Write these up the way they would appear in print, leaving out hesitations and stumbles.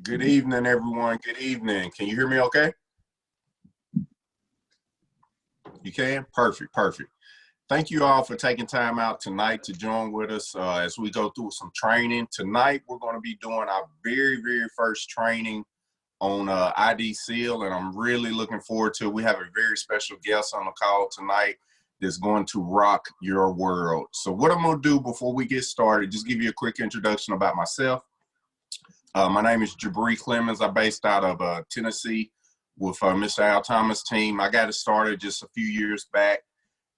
Good evening, everyone. Good evening. Can you hear me okay? You can? Perfect, perfect. Thank you all for taking time out tonight to join with us as we go through some training. Tonight, we're going to be doing our very first training on IDSeal, and I'm really looking forward to it. We have a very special guest on the call tonight that's going to rock your world. So what I'm going to do before we get started, just give you a quick introduction about myself. My name is Jebre Clemmons. I'm based out of Tennessee with Mr. Al Thomas' team. I got it started just a few years back,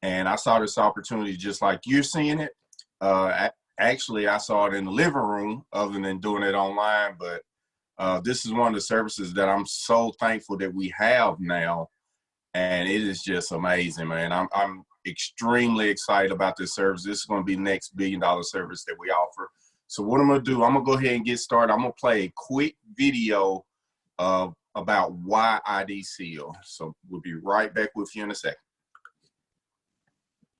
and I saw this opportunity just like you're seeing it. Actually, I saw it in the living room other than doing it online, but this is one of the services that I'm so thankful that we have now, and it is just amazing, man. I'm extremely excited about this service. This is going to be the next billion-dollar service that we offer. So what I'm going to do, I'm going to go ahead and get started. I'm going to play a quick video about why IDSeal. So we'll be right back with you in a second.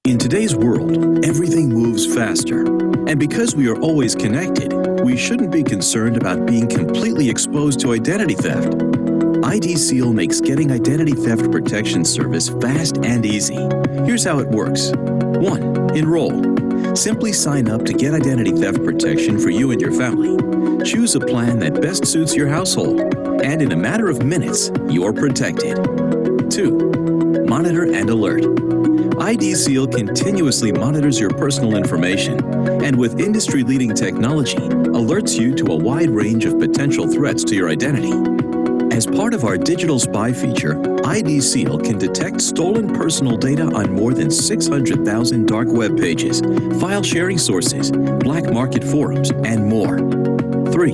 In today's world, everything moves faster. And because we are always connected, we shouldn't be concerned about being completely exposed to identity theft. IDSeal makes getting identity theft protection service fast and easy. Here's how it works. 1. Enroll. Simply sign up to get identity theft protection for you and your family. Choose a plan that best suits your household, and in a matter of minutes, you're protected. 2. Monitor and alert. IDSeal continuously monitors your personal information, and with industry-leading technology, alerts you to a wide range of potential threats to your identity. As part of our digital spy feature, IDSeal can detect stolen personal data on more than 600,000 dark web pages, file sharing sources, black market forums, and more. 3.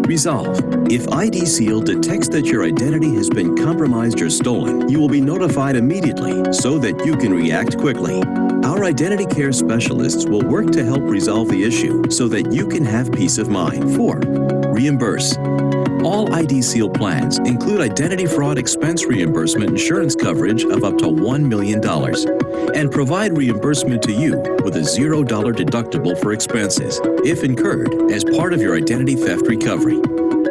Resolve. If IDSeal detects that your identity has been compromised or stolen, you will be notified immediately so that you can react quickly. Our identity care specialists will work to help resolve the issue so that you can have peace of mind. 4. Reimburse. All IDSeal plans include identity fraud expense reimbursement insurance coverage of up to $1 million and provide reimbursement to you with a $0 deductible for expenses, if incurred, as part of your identity theft recovery.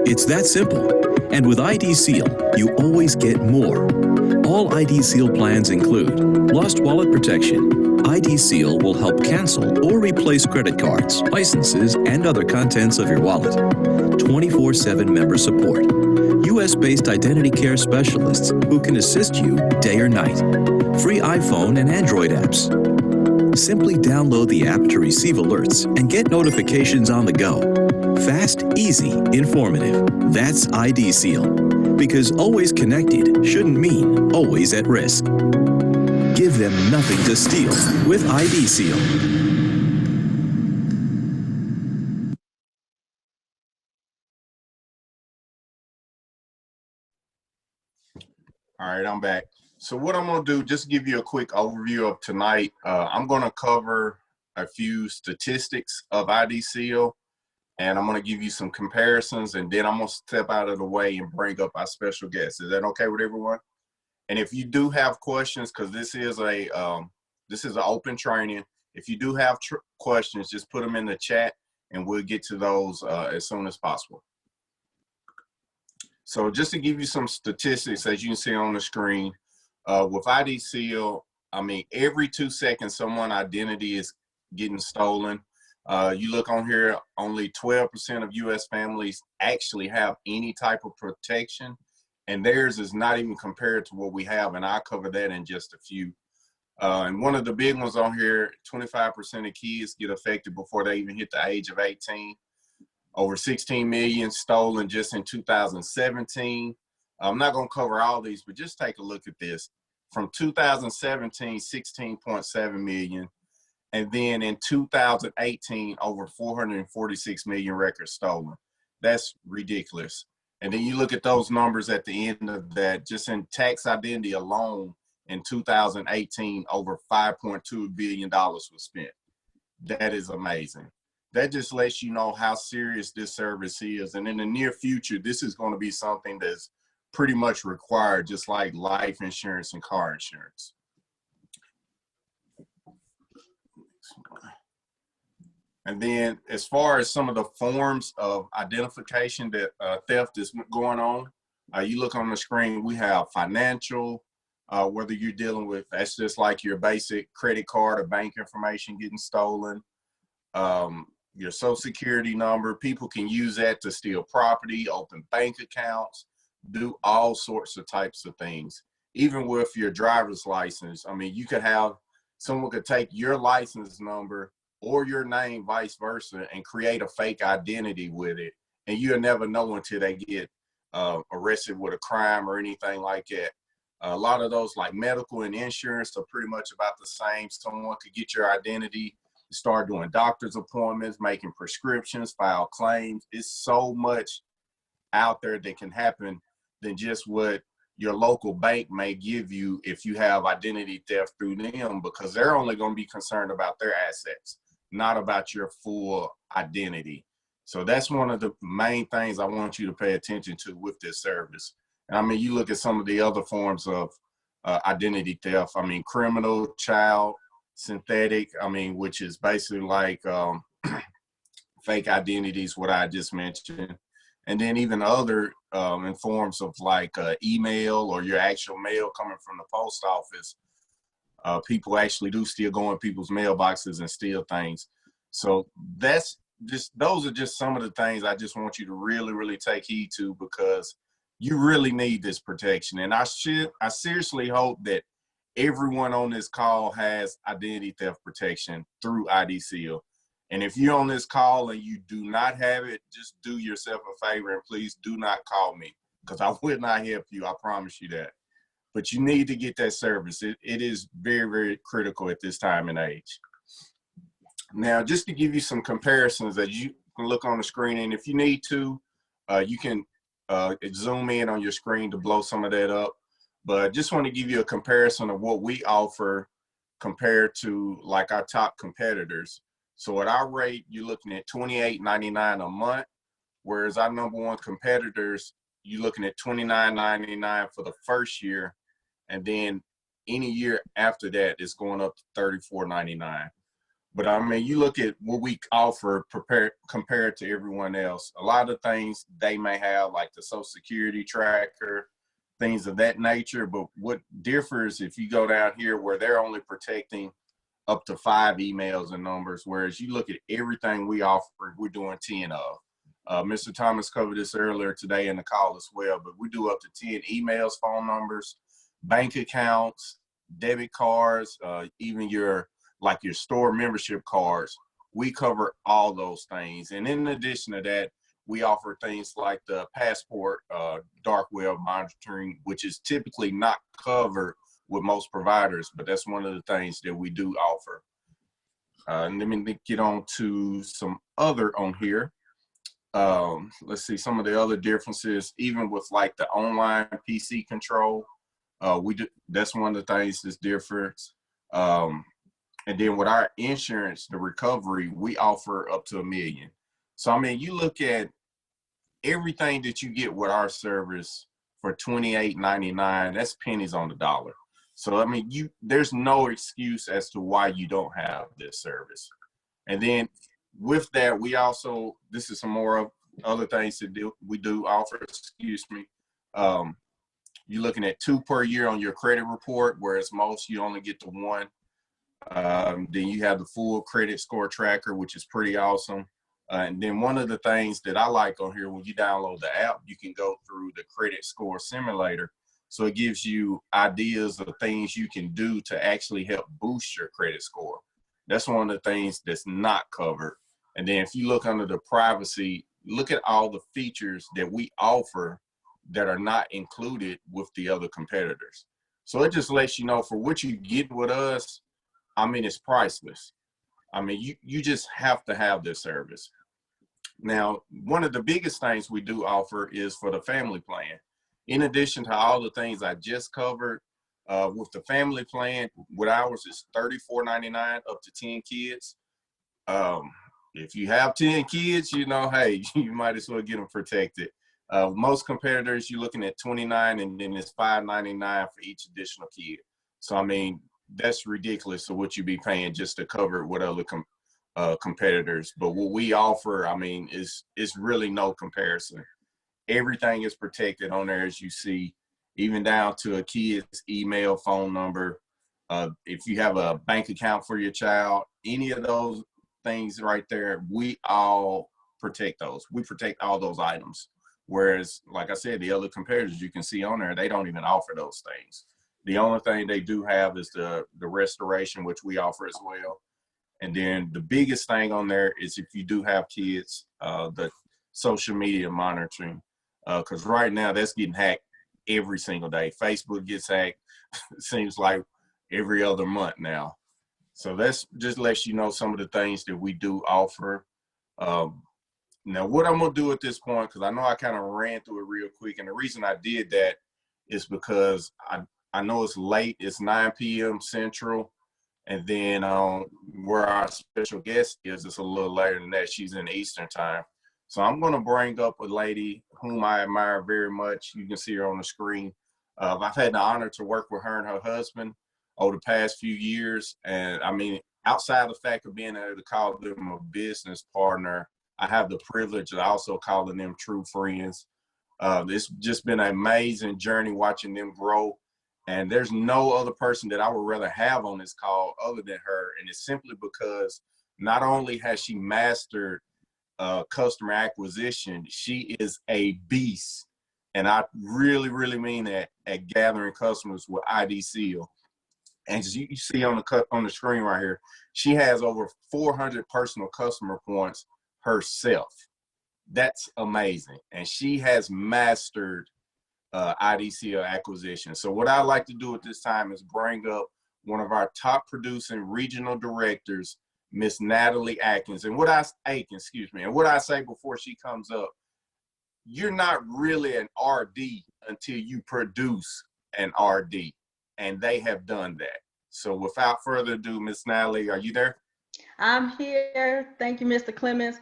It's that simple. And with IDSeal, you always get more. All IDSeal plans include lost wallet protection. IDSeal will help cancel or replace credit cards, licenses, and other contents of your wallet. 24/7 member support. US-based identity care specialists who can assist you day or night. Free iPhone and Android apps. Simply download the app to receive alerts and get notifications on the go. Fast, easy, informative. That's IDSeal. Because always connected shouldn't mean always at risk. Give them nothing to steal with IDSeal. All right, I'm back. So what I'm going to do, just give you a quick overview of tonight. I'm going to cover a few statistics of IDSeal, and I'm going to give you some comparisons, and then I'm going to step out of the way and bring up our special guest. Is that okay with everyone? And if you do have questions, because this is an open training, if you do have questions, just put them in the chat, and we'll get to those as soon as possible. So just to give you some statistics, as you can see on the screen, with IDSeal, I mean, every 2 seconds, someone's identity is getting stolen. You look on here, only 12% of US families actually have any type of protection, and theirs is not even compared to what we have, and I'll cover that in just a few. And one of the big ones on here, 25% of kids get affected before they even hit the age of 18. Over 16 million stolen just in 2017. I'm not going to cover all these, but just take a look at this. From 2017, 16.7 million. And then in 2018, over 446 million records stolen. That's ridiculous. And then you look at those numbers at the end of that, just in tax identity alone in 2018, over $5.2 billion was spent. That is amazing. That just lets you know how serious this service is. And in the near future, this is going to be something that's pretty much required, just like life insurance and car insurance. And then as far as some of the forms of identification that theft is going on, you look on the screen, we have financial, whether you're dealing with, that's just like your basic credit card or bank information getting stolen, your social security number. People can use that to steal property, open bank accounts, do all sorts of types of things. Even with your driver's license, I mean, you could have, someone could take your license number or your name, vice versa, and create a fake identity with it. And you'll never know until they get arrested with a crime or anything like that. A lot of those, like medical and insurance, are pretty much about the same. Someone could get your identity, start doing doctor's appointments, making prescriptions, file claims. It's so much out there that can happen than just what your local bank may give you if you have identity theft through them, because they're only going to be concerned about their assets, not about your full identity. So that's one of the main things I want you to pay attention to with this service. And I mean, you look at some of the other forms of identity theft. I mean, criminal, child, synthetic, I mean, which is basically like fake identities, what I just mentioned. And then even other in forms of like email or your actual mail coming from the post office. People actually do still go in people's mailboxes and steal things. So that's just, those are just some of the things I just want you to really, really take heed to, because you really need this protection. And I seriously hope that everyone on this call has identity theft protection through IDSeal. And if you're on this call and you do not have it, just do yourself a favor and please do not call me, because I will not help you. I promise you that. But you need to get that service. It is very, very critical at this time and age. Now, just to give you some comparisons that you can look on the screen, and if you need to, you can zoom in on your screen to blow some of that up. But I just want to give you a comparison of what we offer compared to like our top competitors. So at our rate, you're looking at $28.99 a month, whereas our #1 competitors, you're looking at $29.99 for the first year, and then any year after that, it's going up to $34.99. But I mean, you look at what we offer compared to everyone else. A lot of things they may have, like the Social Security tracker, things of that nature. But what differs if you go down here where they're only protecting up to 5 emails and numbers, whereas you look at everything we offer, we're doing 10 of. Mr. Thomas covered this earlier today in the call as well, but we do up to 10 emails, phone numbers, bank accounts, debit cards, even your store membership cards. We cover all those things. And in addition to that, we offer things like the passport dark web monitoring, which is typically not covered with most providers, but that's one of the things that we do offer. Let me get on to some other on here. Let's see some of the other differences, even with like the online PC control. That's one of the things that's different. And then with our insurance, the recovery, we offer up to $1 million. So, I mean, you look at everything that you get with our service for $28.99, that's pennies on the dollar. So, I mean, there's no excuse as to why you don't have this service. And then with that, we also, this is some more of other things that we do offer, excuse me. You're looking at 2 per year on your credit report, whereas most you only get to 1. Then you have the full credit score tracker, which is pretty awesome. And then one of the things that I like on here, when you download the app, you can go through the credit score simulator. So it gives you ideas of things you can do to actually help boost your credit score. That's one of the things that's not covered. And then if you look under the privacy, look at all the features that we offer that are not included with the other competitors. So it just lets you know for what you get with us, I mean, it's priceless. I mean, you just have to have this service. Now, one of the biggest things we do offer is for the family plan. In addition to all the things I just covered, with the family plan, with ours is $34.99 up to 10 kids. If you have 10 kids, you know, hey, you might as well get them protected. Most competitors, you're looking at $29, and then it's $5.99 for each additional kid. So, I mean, that's ridiculous of what you be paying just to cover what other competitors. But what we offer, I mean, is really no comparison. Everything is protected on there, as you see, even down to a kid's email, phone number. If you have a bank account for your child, any of those things right there, we all protect those. We protect all those items. Whereas, like I said, the other competitors you can see on there, they don't even offer those things. The only thing they do have is the restoration, which we offer as well. And then the biggest thing on there is if you do have kids, the social media monitoring, because right now that's getting hacked every single day. Facebook gets hacked, it seems like every other month now. So that's just lets you know some of the things that we do offer. Now, what I'm gonna do at this point, because I know I kind of ran through it real quick, and the reason I did that is because I know it's late. It's 9 p.m. Central, and then where our special guest is, it's a little later than that. She's in Eastern time. So I'm gonna bring up a lady whom I admire very much. You can see her on the screen. I've had the honor to work with her and her husband over the past few years. And I mean, outside the fact of being able to call them a business partner, I have the privilege of also calling them true friends. It's just been an amazing journey watching them grow. And there's no other person that I would rather have on this call other than her. And it's simply because not only has she mastered customer acquisition, she is a beast. And I really, really mean that, at gathering customers with IDSeal. And as you see on the screen right here, she has over 400 personal customer points herself. That's amazing. And she has mastered IDSeal acquisition. So what I like to do at this time is bring up one of our top producing regional directors, Miss Natalie Akins. And what I say before she comes up, you're not really an RD until you produce an RD. And they have done that. So without further ado, Miss Natalie, are you there? I'm here. Thank you, Mr. Clemmons.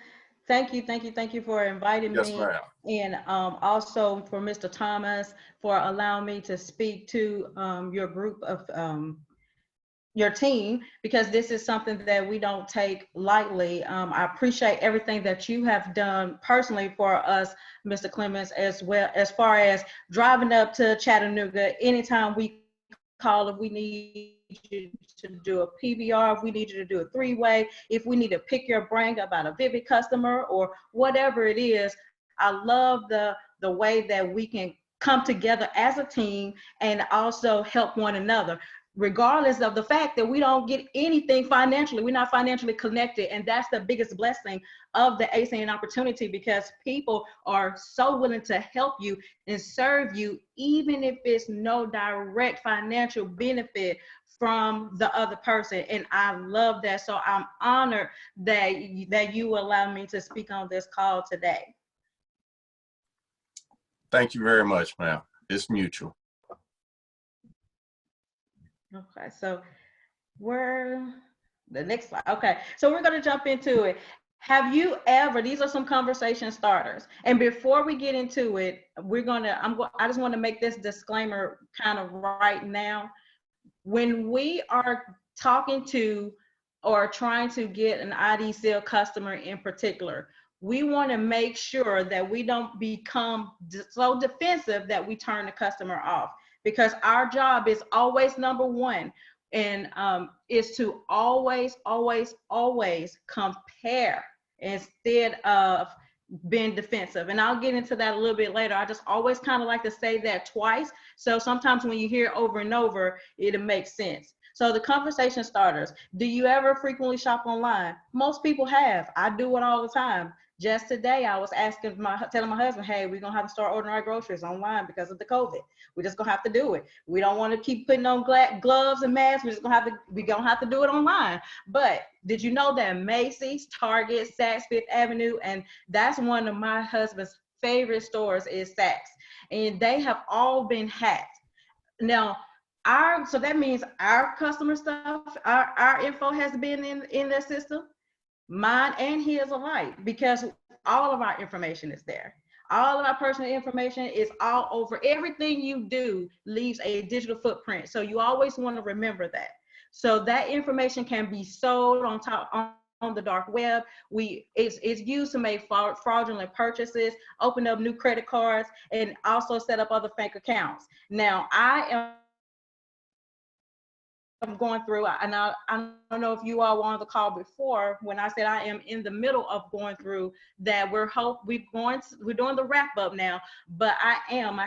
Thank you for inviting Yes, me. ma'am. And also for Mr. Thomas for allowing me to speak to your group of your team, because this is something that we don't take lightly. I appreciate everything that you have done personally for us, Mr. Clemmons, as well as far as driving up to Chattanooga anytime we call, if we need you to do a PBR, if we need you to do a three-way, if we need to pick your brain about a Vivid customer or whatever it is. I love the way that we can come together as a team and also help one another, regardless of the fact that we don't get anything financially. We're not financially connected. And that's the biggest blessing of the ASEAN opportunity, because people are so willing to help you and serve you, even if it's no direct financial benefit from the other person. And I love that. So I'm honored that you allow me to speak on this call today. Thank you very much, ma'am. It's mutual. Okay, so the next slide. Okay, so we're going to jump into it. Have you ever, these are some conversation starters. And before we get into it, I just want to make this disclaimer kind of right now. When we are talking to or trying to get an IDSeal customer in particular, we want to make sure that we don't become so defensive that we turn the customer off, because our job is always number one, and is to always compare instead of being defensive. And I'll get into that a little bit later. I just always kind of like to say that twice. So sometimes when you hear it over and over, it'll make sense. So the conversation starters, do you ever frequently shop online? Most people have. I do it all the time. Just today, I was telling my husband, hey, we're going to have to start ordering our groceries online because of the COVID. We're just going to have to do it. We don't want to keep putting on gloves and masks. We're going to have to do it online. But did you know that Macy's, Target, Saks, Fifth Avenue, and that's one of my husband's favorite stores is Saks, and they have all been hacked. Now, so that means our customer stuff, our info has been in their system. Mine and his alike, because all of our information is there. All of our personal information is all over. Everything you do leaves a digital footprint. So you always want to remember that. So that information can be sold on on the dark web. It's used to make fraudulent purchases, open up new credit cards, and also set up other fake accounts. Now, I am going through, and I don't know if you all were on the call before when I said I am in the middle of going through that. We're doing the wrap up now, but I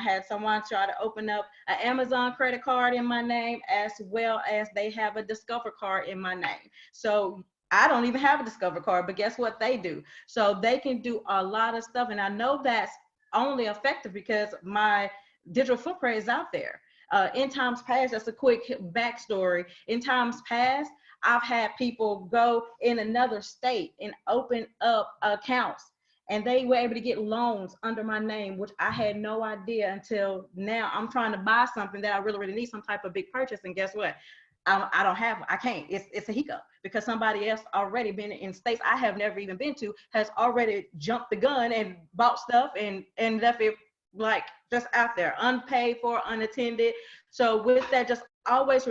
had someone try to open up an Amazon credit card in my name, as well as they have a Discover card in my name. So I don't even have a Discover card, but guess what they do? So they can do a lot of stuff, and I know that's only effective because my digital footprint is out there. In times past, that's a quick backstory. In times past, I've had people go in another state and open up accounts, and they were able to get loans under my name, which I had no idea until now. I'm trying to buy something that I really need, some type of big purchase, and guess what? I can't. It's a hiccup because somebody else already been in states I have never even been to, has already jumped the gun and bought stuff and left it like just out there, unpaid for, unattended. So with that, just always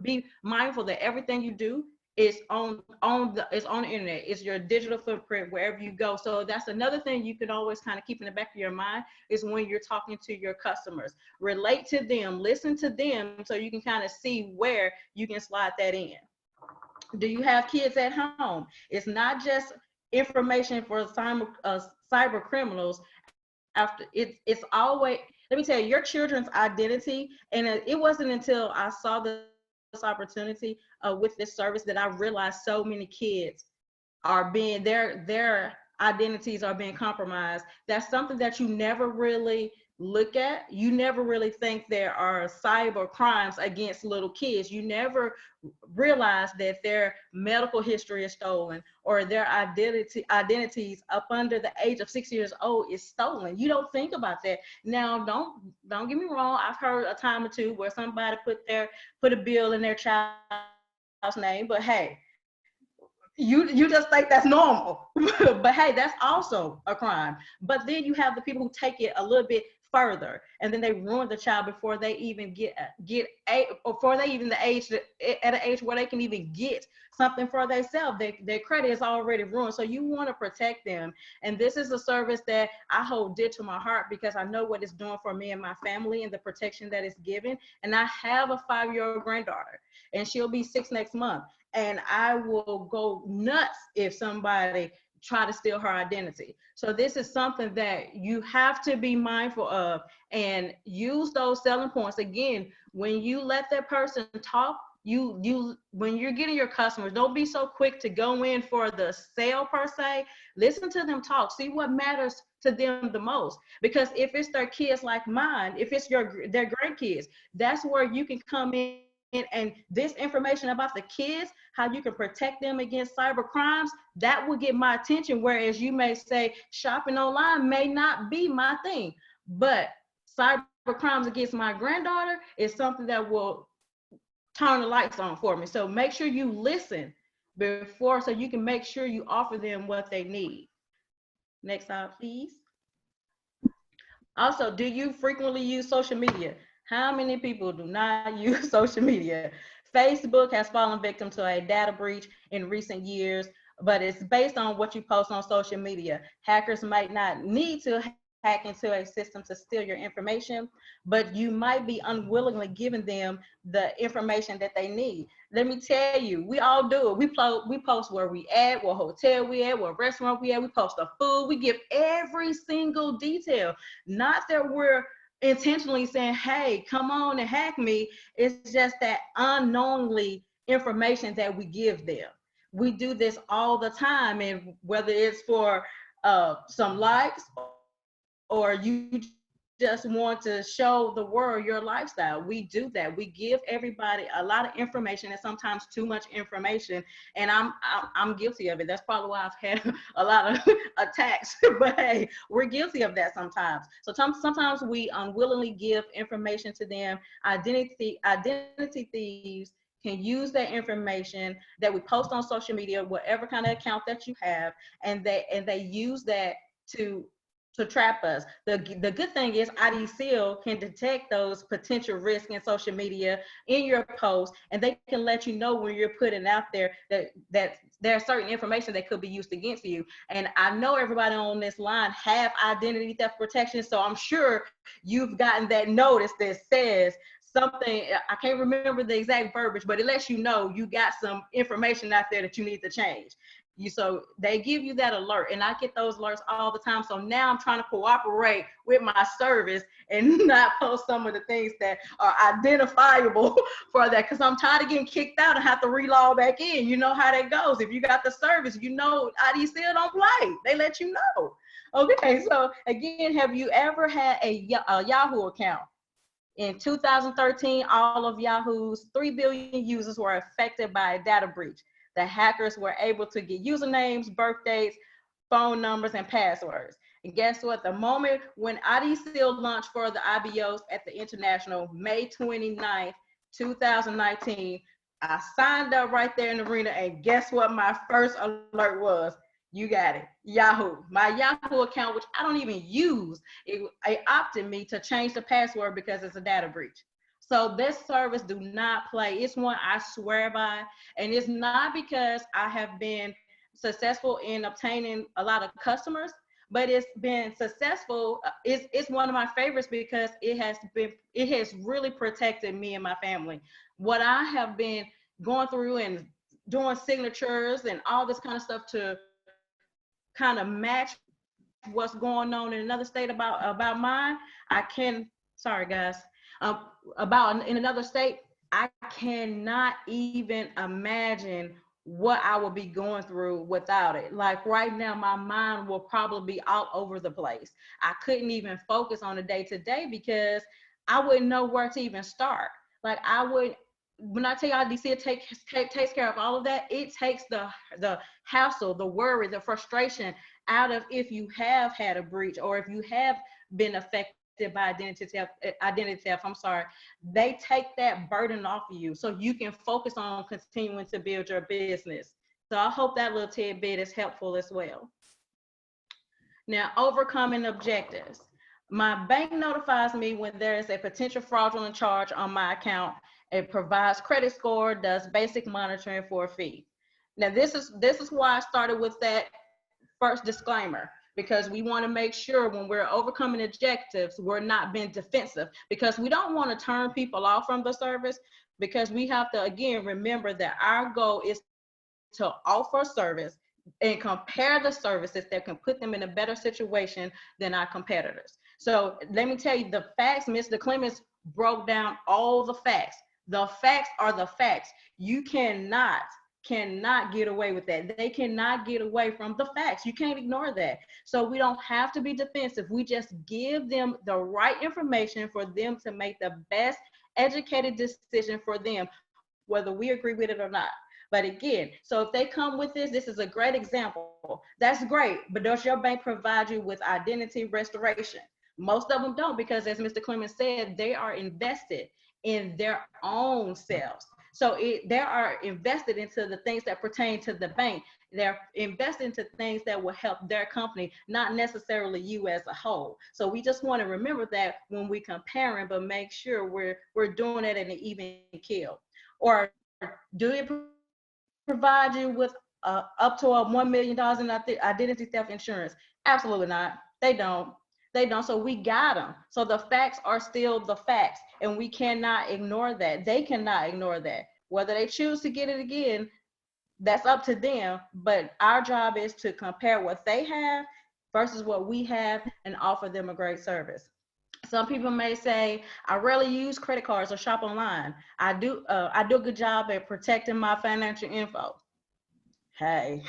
be mindful that everything you do is on the internet. It's your digital footprint wherever you go. So that's another thing you can always kind of keep in the back of your mind, is when you're talking to your customers, relate to them, listen to them, so you can kind of see where you can slide that in. Do you have kids at home? It's not just information for cyber criminals. After it's always, let me tell you, your children's identity, and it wasn't until I saw this opportunity with this service that I realized so many kids are being, their identities are being compromised. That's something that you never really look at. You never really think there are cyber crimes against little kids. You never realize that their medical history is stolen, or their identities up under the age of 6 years old is stolen. You don't think about that. Now, don't get me wrong. I've heard a time or two where somebody put a bill in their child's name, but hey, you just think that's normal. But hey, that's also a crime. But then you have the people who take it a little bit further, and then they ruin the child before they even before they even at an age where they can even get something for themselves. Their credit is already ruined. So you want to protect them. And this is a service that I hold dear to my heart, because I know what it's doing for me and my family and the protection that it's giving. And I have a 5-year-old granddaughter, and she'll be 6 next month. And I will go nuts if somebody try to steal her identity. So this is something that you have to be mindful of, and use those selling points. Again, when you let that person talk, when you're getting your customers, don't be so quick to go in for the sale per se. Listen to them talk, see what matters to them the most. Because if it's their kids like mine, if it's their grandkids, that's where you can come in. And this information about the kids, how you can protect them against cyber crimes, that will get my attention. Whereas you may say shopping online may not be my thing, but cyber crimes against my granddaughter is something that will turn the lights on for me. So make sure you listen before, so you can make sure you offer them what they need. Next slide, please. Also, do you frequently use social media? How many people do not use social media? Facebook has fallen victim to a data breach in recent years, but it's based on what you post on social media. Hackers might not need to hack into a system to steal your information, but you might be unwillingly giving them the information that they need. Let me tell you, we all do it. We post where we at, what hotel we at, what restaurant we at. We post the food. We give every single detail. Not that we're intentionally saying, hey, come on and hack me. It's just that unknowingly information that we give them. We do this all the time, and whether it's for some likes, or you just want to show the world your lifestyle, we do that. We give everybody a lot of information, and sometimes too much information, and I'm guilty of it. That's probably why I've had a lot of attacks. But hey, we're guilty of that sometimes. So sometimes we unwillingly give information to them. Identity thieves can use that information that we post on social media, whatever kind of account that you have, and they use that to to trap us. The good thing is IDSeal can detect those potential risks in social media in your posts, and they can let you know when you're putting out there that there's certain information that could be used against you. And I know everybody on this line have identity theft protection, so I'm sure you've gotten that notice that says something, I can't remember the exact verbiage, but it lets you know you got some information out there that you need to change. So they give you that alert, and I get those alerts all the time. So now I'm trying to cooperate with my service and not post some of the things that are identifiable for that, because I'm tired of getting kicked out and have to relog back in. You know how that goes. If you got the service, you know IDSeal don't play. They let you know. Okay, so again, have you ever had a Yahoo account? In 2013, all of Yahoo's 3 billion users were affected by a data breach. The hackers were able to get usernames, birth dates, phone numbers, and passwords. And guess what? The moment when IDSeal launched for the IBOs at the International, May 29th, 2019, I signed up right there in the arena, and guess what my first alert was? You got it, Yahoo. My Yahoo account, which I don't even use, it opted me to change the password because it's a data breach. So this service do not play. It's one I swear by, and it's not because I have been successful in obtaining a lot of customers, but it's been successful. It's one of my favorites because it has really protected me and my family. What I have been going through and doing signatures and all this kind of stuff to kind of match what's going on in another state about mine, sorry guys, about in another state, I cannot even imagine what I will be going through without it. Like right now, my mind will probably be all over the place. I couldn't even focus on the day-to-day because I wouldn't know where to even start. Like when I tell you IDSeal takes care of all of that, it takes the hassle, the worry, the frustration out of if you have had a breach or if you have been affected by identity theft, they take that burden off of you so you can focus on continuing to build your business. So I hope that little tidbit is helpful as well. Now, overcoming objectives. My bank notifies me when there is a potential fraudulent charge on my account. It provides credit score, does basic monitoring for a fee. Now, this is why I started with that first disclaimer, because we want to make sure when we're overcoming objectives, we're not being defensive, because we don't want to turn people off from the service, because we have to, again, remember that our goal is to offer service and compare the services that can put them in a better situation than our competitors. So let me tell you the facts. Mr. Clemmons broke down all the facts. The facts are the facts. You cannot get away with that. They cannot get away from the facts. You can't ignore that. So we don't have to be defensive. We just give them the right information for them to make the best educated decision for them, whether we agree with it or not. But again, so if they come with this is a great example. That's great, but does your bank provide you with identity restoration? Most of them don't, because as Mr. Clemmons said, they are invested in their own selves. So they are invested into the things that pertain to the bank. They're invested into things that will help their company, not necessarily you as a whole. So we just want to remember that when we comparing, but make sure we're doing it in an even keel. Or do it provide you with up to $1 million in identity theft insurance? Absolutely not. They don't. So we got them. So the facts are still the facts, and we cannot ignore that. They cannot ignore that. Whether they choose to get it again, that's up to them. But our job is to compare what they have versus what we have and offer them a great service. Some people may say, I rarely use credit cards or shop online. I do a good job at protecting my financial info. Hey,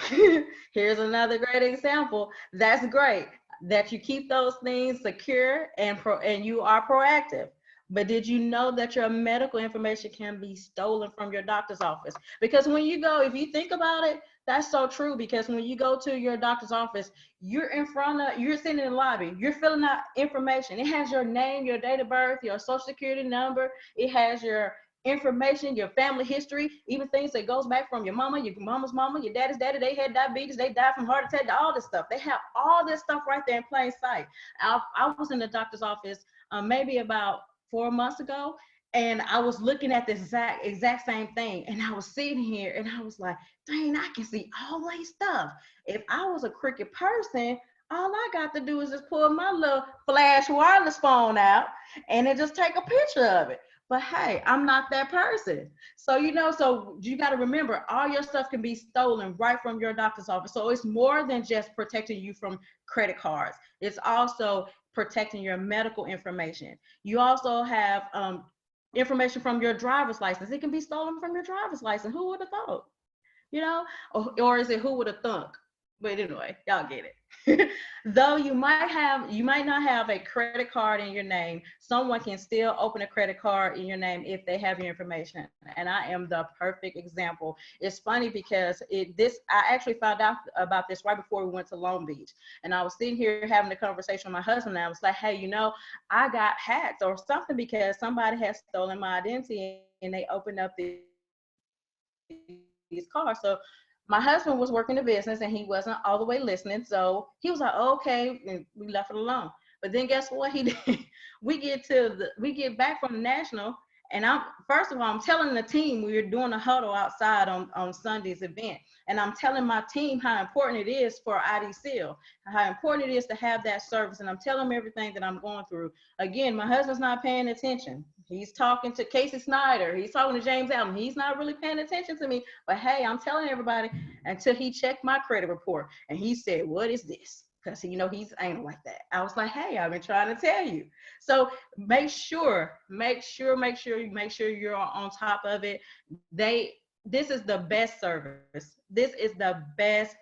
here's another great example. That's great that you keep those things secure and you are proactive. But did you know that your medical information can be stolen from your doctor's office? Because when you go, if you think about it, that's so true, because when you go to your doctor's office, you're sitting in the lobby, you're filling out information. It has your name, your date of birth, your social security number. It has your information, your family history, even things that goes back from your mama, your mama's mama, your daddy's daddy, they had diabetes, they died from heart attack, all this stuff. They have all this stuff right there in plain sight. I was in the doctor's office maybe about 4 months ago, and I was looking at the exact same thing, and I was sitting here and I was like, dang, I can see all this stuff. If I was a crooked person, all I got to do is just pull my little flash wireless phone out and then just take a picture of it. But hey, I'm not that person. So, you know, so you got to remember, all your stuff can be stolen right from your doctor's office. So it's more than just protecting you from credit cards. It's also protecting your medical information. You also have information from your driver's license. It can be stolen from your driver's license. Who would have thought? You know, or is it who would have thunk? But anyway, y'all get it. Though you might not have a credit card in your name, someone can still open a credit card in your name if they have your information. And I am the perfect example. It's funny because I actually found out about this right before we went to Long Beach. And I was sitting here having a conversation with my husband, and I was like, hey, you know, I got hacked or something because somebody has stolen my identity and they opened up these cards. So my husband was working the business and he wasn't all the way listening. So he was like, oh, okay, and we left it alone. But then guess what he did? We get back from the national, and first of all, I'm telling the team, we were doing a huddle outside on Sunday's event. And I'm telling my team how important it is for IDSeal, how important it is to have that service. And I'm telling them everything that I'm going through. Again, my husband's not paying attention. He's talking to Casey Snyder. He's talking to James Allen. He's not really paying attention to me. But hey, I'm telling everybody until he checked my credit report. And he said, what is this? Because, you know, he's anal like that. I was like, hey, I've been trying to tell you. So make sure you're on top of it. This is the best service. This is the best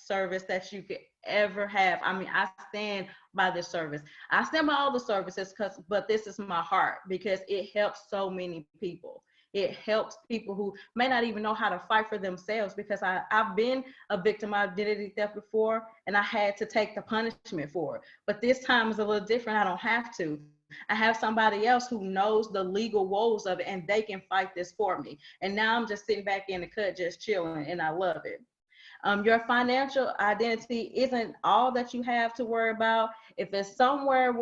service that you could ever have. I mean, I stand by this service. I stand by all the services, but this is my heart because it helps so many people. It helps people who may not even know how to fight for themselves, because I've been a victim of identity theft before, and I had to take the punishment for it. But this time is a little different. I don't have to. I have somebody else who knows the legal woes of it, and they can fight this for me. And now I'm just sitting back in the cut, just chilling, and I love it. Your financial identity isn't all that you have to worry about. If someone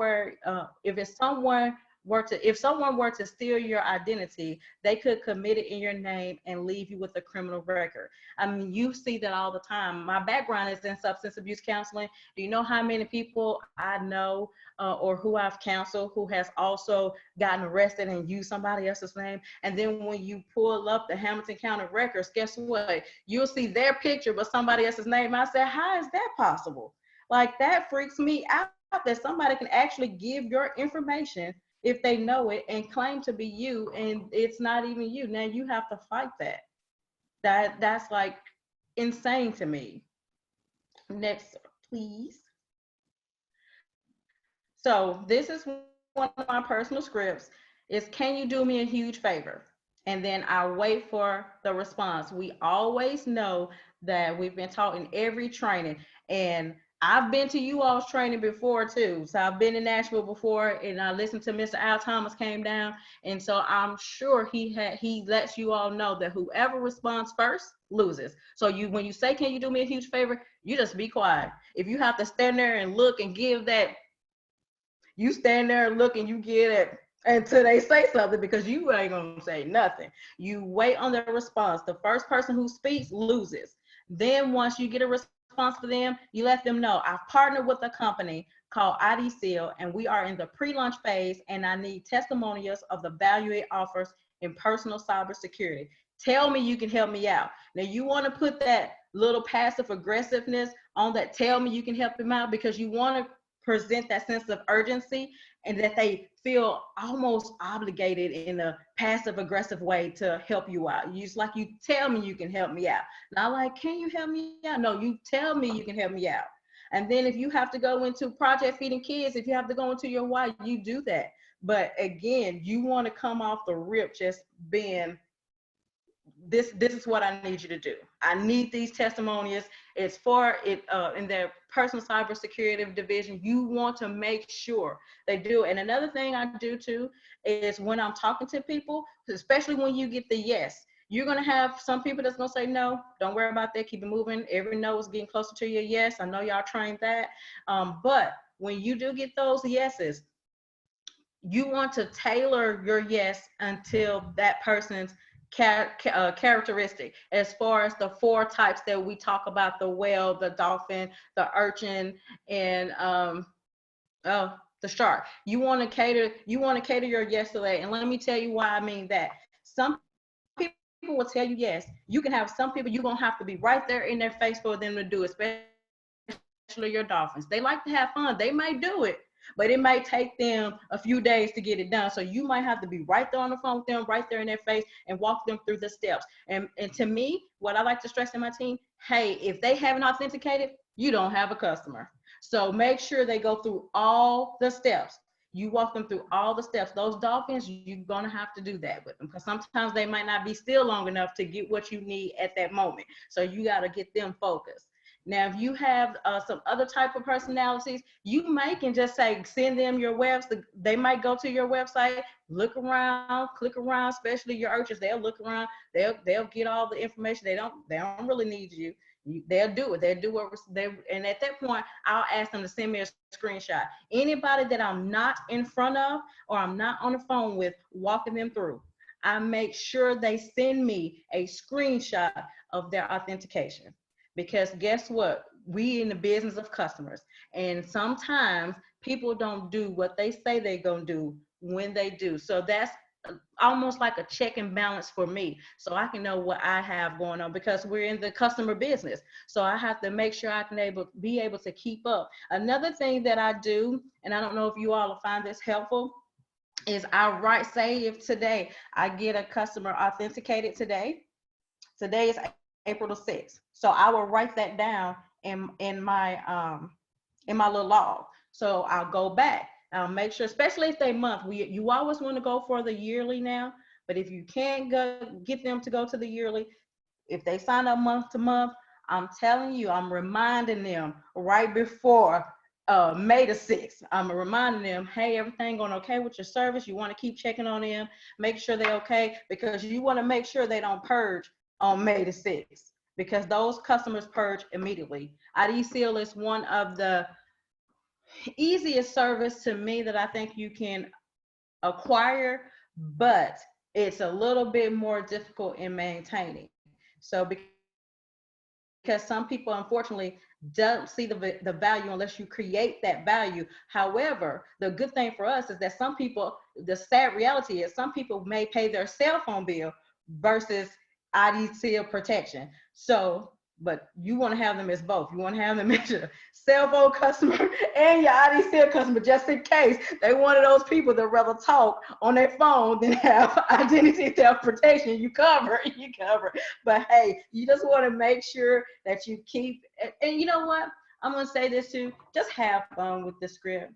were to steal your identity, they could commit it in your name and leave you with a criminal record. I mean, you see that all the time. My background is in substance abuse counseling. Do you know how many people I know or who I've counseled who has also gotten arrested and used somebody else's name? And then when you pull up the Hamilton County records, guess what? You'll see their picture, but somebody else's name. I said, how is that possible? Like, that freaks me out, that somebody can actually give your information if they know it and claim to be you, and it's not even you. Now you have to fight that. That's like insane to me. Next, please. So this is one of my personal scripts, is can you do me a huge favor? And then I wait for the response. We always know that we've been taught in every training, and I've been to you all's training before too. So I've been in Nashville before, and I listened to Mr. Al Thomas came down. And so I'm sure he lets you all know that whoever responds first loses. So when you say, can you do me a huge favor? You just be quiet. If you have to stand there and look and give that, you stand there and look and you get it until they say something, because you ain't gonna say nothing. You wait on their response. The first person who speaks loses. Then once you get a response for them, you let them know, I've partnered with a company called IDSeal, and we are in the pre-launch phase, and I need testimonials of the value it offers in personal cybersecurity. Tell me you can help me out. Now you want to put that little passive aggressiveness on that, tell me you can help them out, because you want to present that sense of urgency and that they feel almost obligated in a passive aggressive way to help you out. You just like, you tell me you can help me out. Not like, can you help me out? No, you tell me you can help me out. And then if you have to go into Project Feeding Kids, if you have to go into your why, you do that. But again, you want to come off the rip just being this is what I need you to do. I need these testimonials. It's for it in their personal cybersecurity division. You want to make sure they do. And another thing I do too is when I'm talking to people, especially when you get the yes, you're gonna have some people that's gonna say no. Don't worry about that. Keep it moving. Every no is getting closer to your yes. I know y'all trained that. But when you do get those yeses, you want to tailor your yes until that person's characteristic, as far as the 4 types that we talk about: the whale, the dolphin, the urchin, and the shark. You want to cater your yes to that. And let me tell you why I mean that. Some people will tell you yes. You can have some people, you're gonna have to be right there in their face for them to do it, especially your dolphins. They like to have fun. They might do it, but it might take them a few days to get it done. So you might have to be right there on the phone with them, right there in their face, and walk them through the steps. And to me, what I like to stress in my team, hey, if they haven't authenticated, you don't have a customer. So make sure they go through all the steps. You walk them through all the steps. Those dolphins, you're gonna have to do that with them, because sometimes they might not be still long enough to get what you need at that moment. So you gotta get them focused. Now, if you have some other type of personalities, you can just say, send them your website. They might go to your website, look around, click around, especially your urchins. They'll look around. They'll get all the information. They don't really need you. They'll do it. They'll do what and at that point, I'll ask them to send me a screenshot. Anybody that I'm not in front of or I'm not on the phone with, walking them through, I make sure they send me a screenshot of their authentication. Because guess what? We in the business of customers. And sometimes people don't do what they say they're going to do when they do. So that's almost like a check and balance for me. So I can know what I have going on, because we're in the customer business. So I have to make sure I can be able to keep up. Another thing that I do, and I don't know if you all will find this helpful, is say if today I get a customer authenticated today is April the 6th. So I will write that down in my little log. So I'll go back. I'll make sure, especially if they you always want to go for the yearly now, but if you can't get them to go to the yearly, if they sign up month to month, I'm telling you, I'm reminding them right before May the 6th. I'm reminding them, hey, everything going okay with your service? You want to keep checking on them, make sure they're okay, because you want to make sure they don't purge on May the 6th, because those customers purge immediately. IDSeal is one of the easiest service to me that I think you can acquire, but it's a little bit more difficult in maintaining. So because some people, unfortunately, don't see the value unless you create that value. However, the good thing for us is that some people, the sad reality is some people may pay their cell phone bill versus IDSeal protection. So, but you want to have them as both. You want to have them as your cell phone customer and your IDSeal customer, just in case they one of those people that rather talk on their phone than have identity theft protection. You cover. But hey, you just want to make sure that you keep, and you know what? I'm going to say this too, just have fun with the script.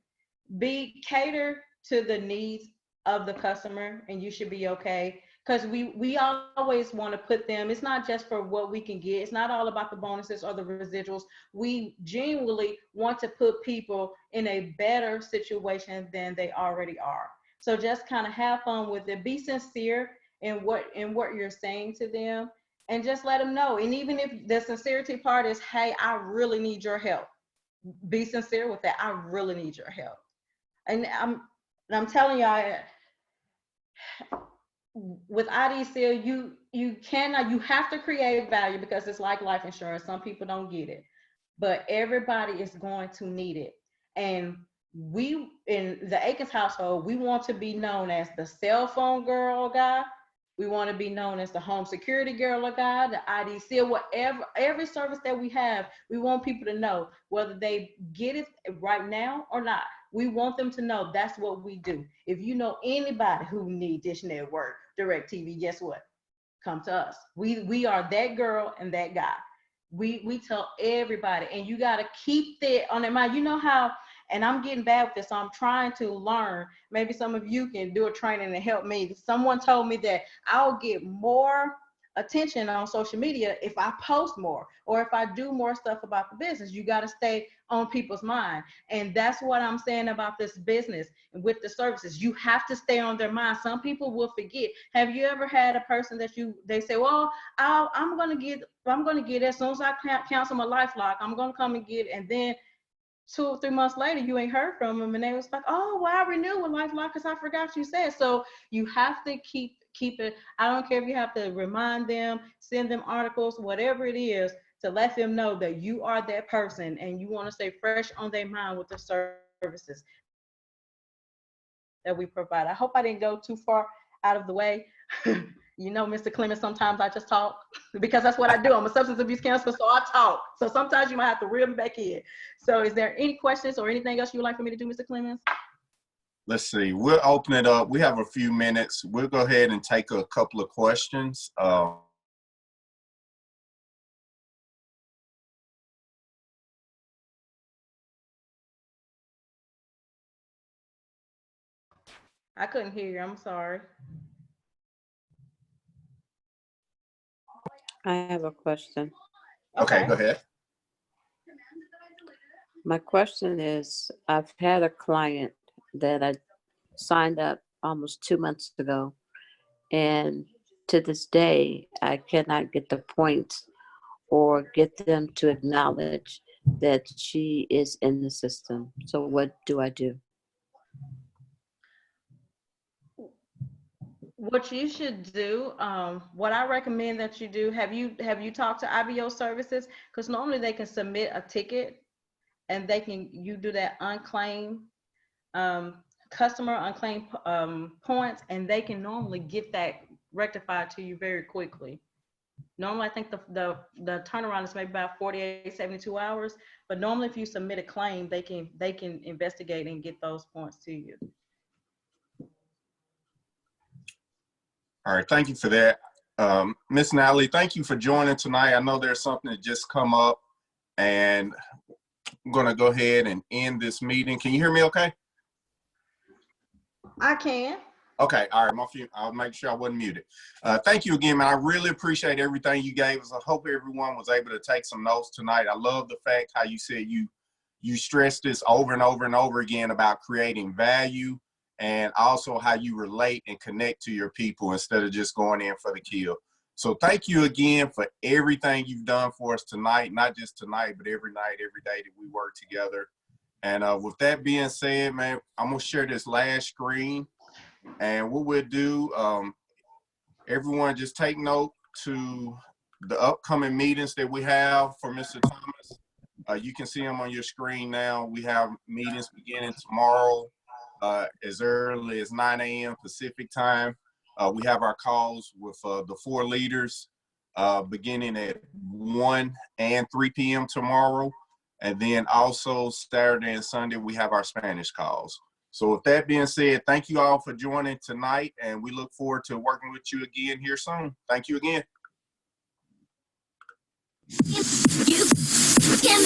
Cater to the needs of the customer, and you should be okay. Because we always want to put them, it's not just for what we can get. It's not all about the bonuses or the residuals. We genuinely want to put people in a better situation than they already are. So just kind of have fun with it. Be sincere in what you're saying to them, and just let them know. And even if the sincerity part is, hey, I really need your help. Be sincere with that. I really need your help. And I'm telling y'all, with IDSeal, you have to create value, because it's like life insurance. Some people don't get it, but everybody is going to need it. And we, in the Akins household, we want to be known as the cell phone girl or guy. We want to be known as the home security girl or guy, the IDSeal, whatever, every service that we have, we want people to know, whether they get it right now or not. We want them to know that's what we do. If you know anybody who needs Dish Network, DirecTV, guess what? Come to us. We are that girl and that guy. We tell everybody, and you got to keep that on their mind. You know how, and I'm getting bad with this, so I'm trying to learn. Maybe some of you can do a training to help me. Someone told me that I'll get more attention on social media if I post more or if I do more stuff about the business. You got to stay on people's mind. And that's what I'm saying about this business and with the services. You have to stay on their mind. Some people will forget. Have you ever had a person that they say, well, I'm going to get as soon as I cancel my LifeLock, I'm going to come and get it. And then 2 or 3 months later, you ain't heard from them, and they was like, oh, well, I renewed with LifeLock because I forgot you said. So you have to keep it. I don't care if you have to remind them, send them articles, whatever it is, to let them know that you are that person and you want to stay fresh on their mind with the services that we provide. I hope I didn't go too far out of the way. You know, Mr. Clemmons, sometimes I just talk because that's what I do. I'm a substance abuse counselor, so I talk. So sometimes you might have to reel me back in. So is there any questions or anything else you would like for me to do, Mr. Clemmons? Let's see. We'll open it up. We have a few minutes. We'll go ahead and take a couple of questions. I couldn't hear you. I'm sorry. I have a question. Okay, go ahead. My question is, I've had a client that I signed up almost 2 months ago, and to this day, I cannot get the points or get them to acknowledge that she is in the system. So what do I do? What you should do, what I recommend that you do, have you talked to IBO services? Because normally they can submit a ticket and you do that unclaimed customer unclaimed points, and they can normally get that rectified to you very quickly. Normally, I think the turnaround is maybe about 48, 72 hours, but normally if you submit a claim, they can investigate and get those points to you. All right, thank you for that. Miss Natalie, thank you for joining tonight. I know there's something that just come up, and I'm gonna go ahead and end this meeting. Can you hear me okay? I can. Okay, all right, I'll make sure I wasn't muted. Thank you again, man. I really appreciate everything you gave us. I hope everyone was able to take some notes tonight. I love the fact how you said you stressed this over and over and over again about creating value, and also how you relate and connect to your people instead of just going in for the kill. So thank you again for everything you've done for us tonight, not just tonight, but every night, every day that we work together. And with that being said, man, I'm gonna share this last screen. And what we'll do, everyone just take note to the upcoming meetings that we have for Mr. Thomas. You can see them on your screen now. We have meetings beginning tomorrow as early as 9 a.m. Pacific time. We have our calls with the 4 leaders beginning at 1 and 3 p.m. tomorrow. And then also Saturday and Sunday, we have our Spanish calls. So with that being said, thank you all for joining tonight, and we look forward to working with you again here soon. Thank you again. You can